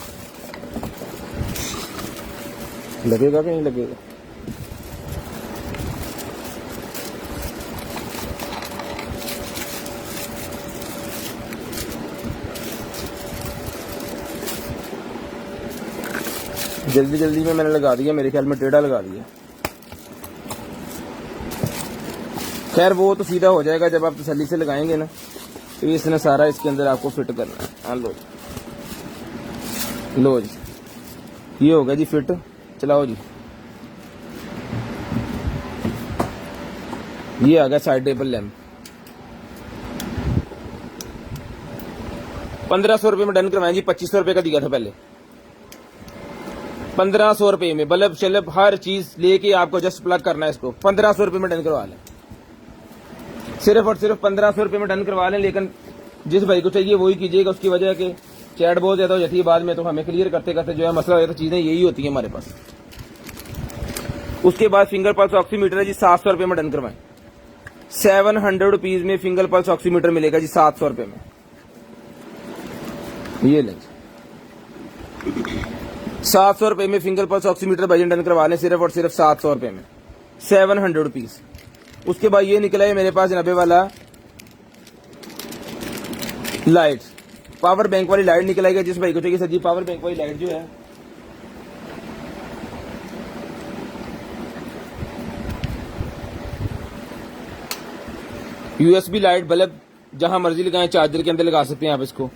लगेगा कि नहीं लगेगा। जल्दी जल्दी में मैंने लगा दिया, मेरे ख्याल में टेढ़ा लगा दिया। खैर वो तो सीधा हो जाएगा जब आप तसल्ली से लगाएंगे ना। तो इसने सारा इसके अंदर आपको फिट करना है। हाँ लो जी, ये हो गया जी फिट। चलाओ जी, ये आ गया साइड टेबल लैंप। 1500 रुपये में डन करवाएं जी। 2500 रुपये का दिया था पहले, 1500 रुपये में बल्ब शलब हर चीज लेके आपको जस्ट प्लग करना है इसको। 1500 रुपये में डन करवा लें, सिर्फ और सिर्फ 1500 रुपये में डन करवा लें। लेकिन जिस भाई को चाहिए वही कीजिएगा, उसकी वजह कि चैट बहुत ज्यादा हो जाती है बाद में, तो हमें क्लियर करते करते जो है मसला हो जाता है। चीजें यही होती है हमारे पास। उसके बाद फिंगर पल्स ऑक्सीमीटर है जी, 700 रुपये में डन करवाएं। 700 रुपीज में फिंगर पल्स ऑक्सीमीटर मिलेगा जी 700 रुपये में। ये लें 700 रुपये में फिंगर पल्स ऑक्सीमीटर भाई डन करवा लें, सिर्फ और सिर्फ 700 रुपये में, 700 रुपीज। उसके बाद ये निकला है मेरे पास जनाबे वाला लाइट, पावर बैंक वाली लाइट निकल आएगी। जिस भाई को चाहिए सर जी पावर बैंक वाली लाइट जो है यूएसबी लाइट, बल्ब जहां मर्जी लगाएं, चार्जर के अंदर लगा सकते हैं आप इसको।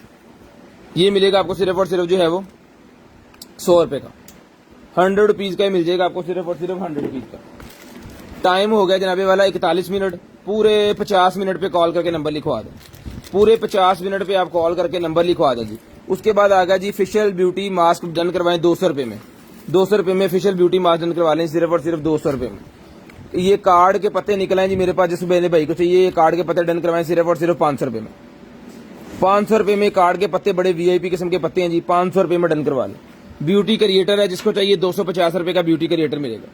ये मिलेगा आपको सिर्फ और सिर्फ जो है वो 100 रुपए का, 100 रुपीज का ही मिल जाएगा आपको, सिर्फ और सिर्फ 100 रुपीज का। टाइम हो गया जनाबे वाला 41 मिनट। पूरे 50 मिनट पे कॉल करके नंबर लिखवा दें, पूरे 50 मिनट पे आप कॉल करके नंबर लिखवा दें जी। उसके बाद आ गया जी फेशियल ब्यूटी मास्क डन करवाएं 200 रुपये में। 200 रुपये में फेशियल ब्यूटी मास्क डन करवा लें, सिर्फ और सिर्फ 200 रुपये में। ये कार्ड के पत्ते निकल आए जी मेरे पास, जिस मेरे भाई को चाहिए ये कार्ड के पत्ते डन करवाएं, सिर्फ और सिर्फ 500 रुपये में। 500 रुपये में कार्ड के पत्ते, बड़े वीआईपी किस्म के पत्ते हैं जी, 500 रुपये में डन करवा लें। ब्यूटी क्रिएटर है, जिसको चाहिए 250 रुपये का ब्यूटी क्रिएटर मिलेगा।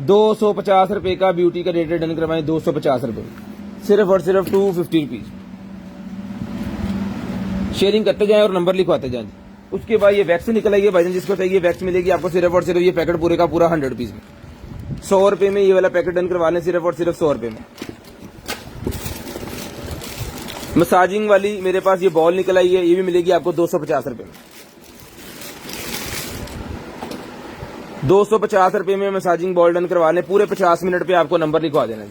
250 रुपये का ब्यूटी क्रिएटर डन करवाएं, 250 रुपये में, सिर्फ और सिर्फ 250 रुपीज। शेयरिंग करते जाएं और नंबर लिखवाते जाएं। उसके बाद ये वैक्स निकल आई है भाईजान, जिसको चाहिए वैक्स मिलेगी आपको सिर्फ और सिर्फ ये पैकेट पूरे का पूरा 100 रुपीज में। 100 रुपये में ये वाला पैकेट डन करवा लें, सिर्फ और सिर्फ 100 रुपये में। मसाजिंग वाली मेरे पास ये बॉल निकल आई है, ये भी मिलेगी आपको 250 रुपये में। 250 रुपये में मसाजिंग बॉल डन करवा लें, पूरे 50 मिनट पे आपको नंबर लिखवा देना है।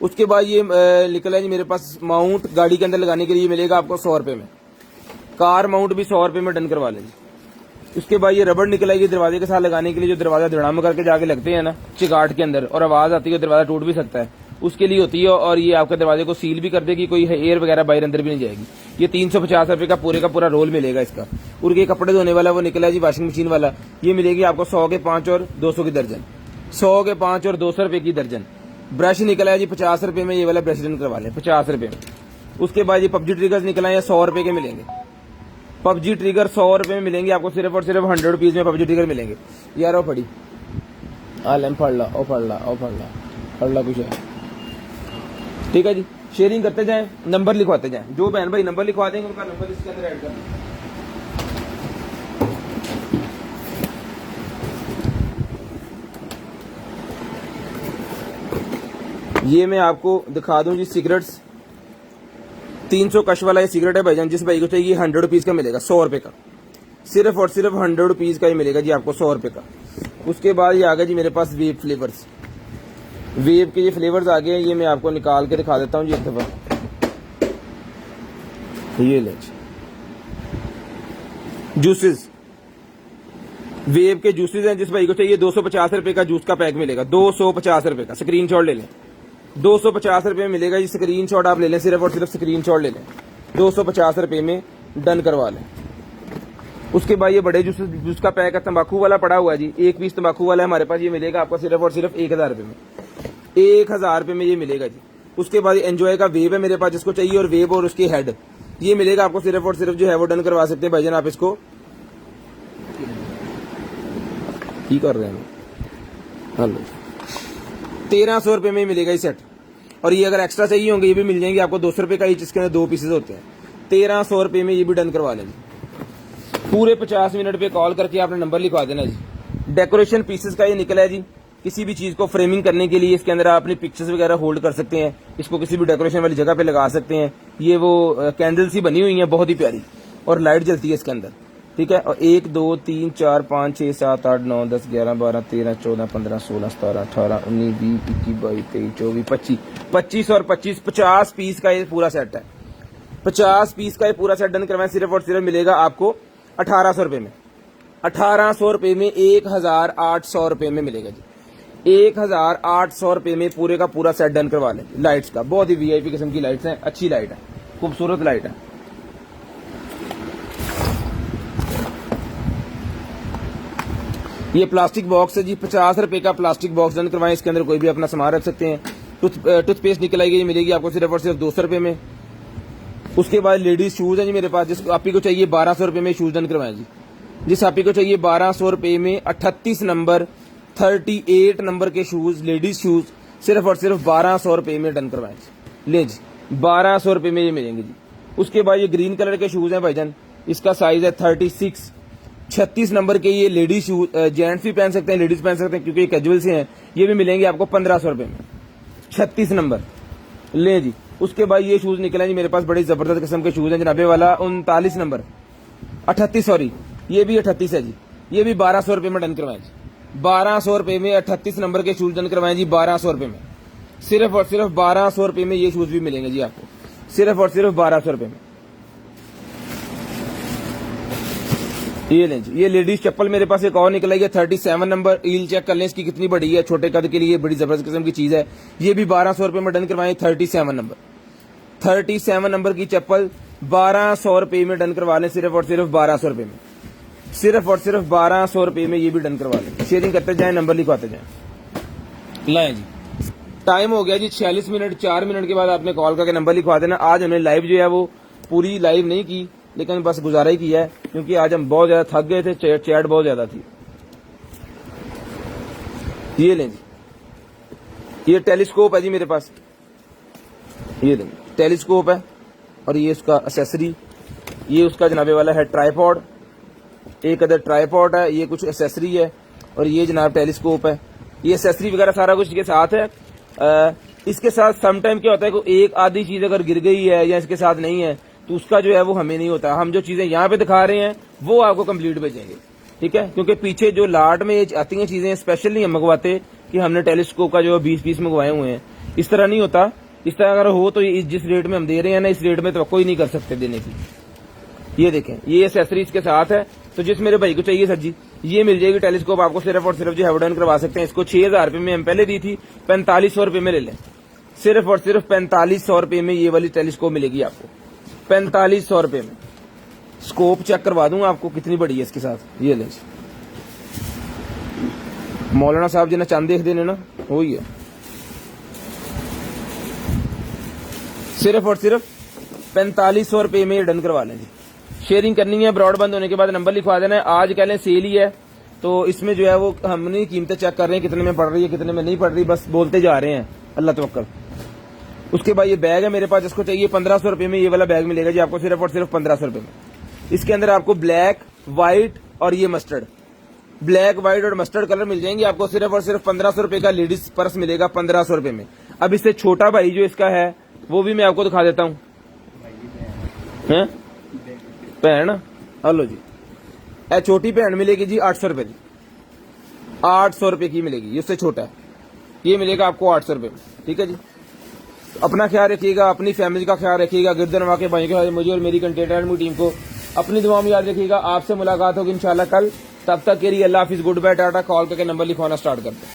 उसके बाद ये निकला है जी मेरे पास माउंट, गाड़ी के अंदर लगाने के लिए मिलेगा आपको 100 रुपये में। कार माउंट भी 100 रुपये में डन करवा लें। उसके बाद ये रबड़ निकला है दरवाजे के साथ लगाने के लिए, जो दरवाजा धड़ाम करके जाके लगते हैं ना चिगाट के अंदर और आवाज आती है, दरवाजा टूट भी सकता है, उसके लिए होती है। और ये आपके दरवाजे को सील भी कर देगी, कोई एयर वगैरह बाहर अंदर भी नहीं जाएगी। ये 350 रुपये का पूरे का पूरा रोल मिलेगा इसका। और ये कपड़े धोने वाला वो निकला है जी वॉशिंग मशीन वाला, ये मिलेगी आपको 100 के 5 और 200 की दर्जन, 100 के 5 और 200 रुपये की दर्जन। ब्रश निकला है जी 50 रुपये में, ये वाला ब्रश डन करवा लें 50 रुपये में। उसके बाद ये पबजी ट्रिगर्स निकला है, 100 रुपये के मिलेंगे। पबजी ट्रिगर 100 रुपये में मिलेंगे आपको, सिर्फ और सिर्फ 100 रुपीज में पबजी ट्रिगर मिलेंगे। यार ओ पड़ी आलम फड़ ला, ओ फड़ ला, ओ फड़ ला, फड़ ला कुछ है। ठीक है जी, शेयरिंग करते जाएं, नंबर लिखवाते जाएं। जो बहन भाई नंबर लिखवा देंगे उनका नंबर इसके अंदर ऐड कर दें। ये मैं आपको दिखा दूं जी सिगरेट्स, 300 कश वाला ये सिगरेट है भाईजान, जिस भाई को चाहिए 100 रुपीज का मिलेगा, 100 रुपए का, सिर्फ और सिर्फ 100 रुपीज का ही मिलेगा जी आपको, 100 रुपए का। उसके बाद ये आ गया जी मेरे पास वेब फ्लेवर्स, वेब के ये फ्लेवर्स आ गए हैं, ये मैं आपको निकाल के दिखा देता हूँ जी एक दफा। ये ले जूसेस, वेब के जूसेस हैं, जिस भाई को चाहिए 250 रुपए का जूस का पैक मिलेगा, 250 रुपए का, स्क्रीनशॉट ले लें, 250 रुपए में मिलेगा जी, स्क्रीनशॉट आप ले लें, सिर्फ और सिर्फ स्क्रीनशॉट ले लें, 250 रुपए में डन करवा लें। उसके बाद ये बड़े जूस का पैक है, तंबाकू वाला पड़ा हुआ है जी, 1 पीस तंबाकू वाला है हमारे पास, ये मिलेगा आपको सिर्फ और सिर्फ 1000 रुपए में, 1000 रुपए में ये मिलेगा जी। उसके बाद एंजॉय का वेब है मेरे पास, जिसको चाहिए, और वेब और उसके हेड, ये मिलेगा आपको सिर्फ और सिर्फ जो है वो डन करवा सकते हैं भाईजान। आप इसको ही कर रहे हैं, हेलो, 1300 रुपए में मिलेगा ये सेट। और ये अगर एक्स्ट्रा चाहिए होंगे ये भी मिल जाएंगे आपको, 200 रुपए का ही, जिसके अंदर 2 पीसेज होते हैं, 1300 रुपए में ये भी डन करवा लेंगे। पूरे 50 मिनट पे कॉल करके आपने नंबर लिखवा देना जी। डेकोरेशन पीसेस का ये निकला है जी, किसी भी चीज को फ्रेमिंग करने के लिए इसके अंदर आप अपनी पिक्चर्स वगैरह होल्ड कर सकते हैं, इसको किसी भी डेकोरेशन वाली जगह पे लगा सकते हैं। ये वो कैंडल्स ही बनी हुई है बहुत ही प्यारी, और लाइट जलती है इसके अंदर, ठीक है। और 1 2 3 4 5 6 7 8 9 10 11 12 13 14 15 16 17 18 19 20 21 22 23 24 25 25 और 25 50 पीस का ये पूरा सेट है, 50 पीस का ये पूरा सेट डन करवाएं, सिर्फ और सिर्फ मिलेगा आपको 1800 रुपए में, 1800 रुपए में 1800 रुपए में मिलेगा जी, 1800 रुपए में पूरे का पूरा सेट डन करवा लें। लाइट्स का बहुत ही वीआईपी किस्म की लाइट्स हैं, अच्छी लाइट है, खूबसूरत लाइट है। ये प्लास्टिक बॉक्स है जी, 50 रुपए का प्लास्टिक बॉक्स डन करवाएं, इसके अंदर कोई भी अपना सामान रख सकते हैं। टूथपेस्ट निकल आएगी, मिलेगी आपको सिर्फ और सिर्फ 200 रुपए में। उसके बाद लेडीज शूज है जी मेरे पास, जिस आपी को चाहिए 1200 रुपए में शूज डन करवाएं जी, जिस आपी को चाहिए 1200 रुपए में 38 नंबर 38 नंबर के शूज, लेडीज शूज, सिर्फ और सिर्फ 1200 रुपए में डन करवाएं जी, ले जी 1200 रुपए में ये मिलेंगे जी। उसके बाद ये ग्रीन कलर के शूज हैं भाईजान, इसका साइज है 36 नंबर के, ये लेडीज शूज, जेंट्स भी पहन सकते हैं, लेडीज पहन सकते हैं, क्योंकि ये कैजुअल से हैं। ये भी मिलेंगे आपको 1500 रुपए में, 36 नंबर, ले जी। उसके बाद ये शूज निकले जी मेरे पास, बड़ी जबरदस्त किस्म के शूज हैं, जनाबे वाला 39 नंबर 38 सॉरी, ये भी 38 है जी, ये भी 1200 रुपए में डन करवाएं जी, 1200 रुपए में 38 नंबर के शूज डन करवाएं जी, 1200 रुपए में, सिर्फ और सिर्फ 1200 रुपए में ये शूज भी मिलेंगे जी आपको, सिर्फ और सिर्फ 1200 रुपए में। ये लें जी, ये लेडीज चप्पल मेरे पास एक और निकला है, 37 नंबर, हील चेक कर लें इसकी कितनी बड़ी है, छोटे कद के लिए बड़ी जबरदस्त किस्म की चीज है। ये भी 1200 रुपए में डन करवाएं, 37 नंबर, 37 नंबर की चप्पल 1200 रुपए में डन करवा लें, सिर्फ और सिर्फ 1200 रुपए में, सिर्फ और सिर्फ 1200 रुपए में ये भी डन करवा लें। शेयरिंग करते जाएं, नंबर लिखवाते जाएं। लाएं जी, टाइम हो गया जी 46 मिनट, 4 मिनट के बाद आपने कॉल करके नंबर लिखवा देना। आज हमने लाइव जो है वो पूरी लाइव नहीं की, लेकिन बस गुजारा ही किया है, क्योंकि आज हम बहुत ज्यादा थक गए थे, चैट बहुत ज्यादा थी। ये लें जी, ये टेलीस्कोप है जी मेरे पास, ये लें टेलीस्कोप है, और ये उसका एसेसरी, ये उसका जनाबे वाला है ट्राइपॉड, एक अदर ट्राइपॉड है, ये कुछ एसेसरी है, और ये जनाब टेलीस्कोप है, ये एसेसरी वगैरह सारा कुछ इसके साथ है। इसके साथ समटाइम क्या होता है कि एक आधी चीज अगर गिर गई है या इसके साथ नहीं है तो उसका जो है वो हमें नहीं होता, हम जो चीजें यहाँ पे दिखा रहे हैं वो आपको कंप्लीट भेजेंगे, ठीक है। क्योंकि पीछे जो लाट में आती हैं चीजें स्पेशल नहीं हम मंगवाते कि हमने टेलीस्कोप का जो 20 पीस मंगवाए हुए हैं, इस तरह नहीं होता। इस तरह अगर हो तो जिस रेट में हम दे रहे हैं ना, इस रेट में तो कोई नहीं कर सकते देने की। ये देखें, ये एसेसरी इसके साथ है, तो जिस मेरे भाई को चाहिए सर जी ये मिल जाएगी टेलीस्कोप आपको, सिर्फ और सिर्फ जो है डन करवा सकते हैं। इसको 6000 रुपए में हम पहले दी थी, 4500 रुपए में ले लें, सिर्फ और सिर्फ 4500 रुपए में ये वाली टेलीस्कोप मिलेगी आपको, 4500 रुपए में। स्कोप चेक करवा दूंगा आपको कितनी बड़ी है इसके साथ, ये ले मौलाना साहब जी ने चांद देख देने ना, वही है, सिर्फ और सिर्फ 4500 रुपए में डन करवा लें जी। शेयरिंग करनी है, ब्रॉडबैंड होने के बाद नंबर लिखवा देना है। आज कह लें सेल ही है, तो इसमें जो है वो हम नहीं कीमतें चेक कर रहे हैं कितने में पड़ रही है कितने में नहीं पड़ रही, बस बोलते जा रहे हैं, अल्लाह तवक्कल। उसके बाद ये बैग है मेरे पास, जिसको चाहिए 1500 रुपए में ये वाला बैग मिलेगा जी आपको, सिर्फ और सिर्फ 1500 रुपए में। इसके अंदर आपको ब्लैक, व्हाइट और ये मस्टर्ड, ब्लैक, व्हाइट और मस्टर्ड कलर मिल जाएंगे आपको, सिर्फ और सिर्फ 1500 रुपए का लेडीज पर्स मिलेगा 1500 रुपए में। अब इससे छोटा भाई जो इसका है वो भी मैं आपको दिखा देता हूँ, हैं भैन हेलो जी ए छोटी भैन मिलेगी जी 800 रुपए की 800 रुपए की मिलेगी इससे छोटा है ये मिलेगा आपको 800 रुपए में ठीक है जी अपना ख्याल रखिएगा अपनी फैमिली का ख्याल रखिएगा गिरदनवा के भाई के मुझे और मेरी कंटेंट टीम को अपनी दुआ में याद रखिएगा आपसे मुलाकात होगी इंशाल्लाह कल तब तक के लिए अल्लाह हाफिज गुड बाय टाटा कॉल करके नंबर लिखवाना स्टार्ट करते हैं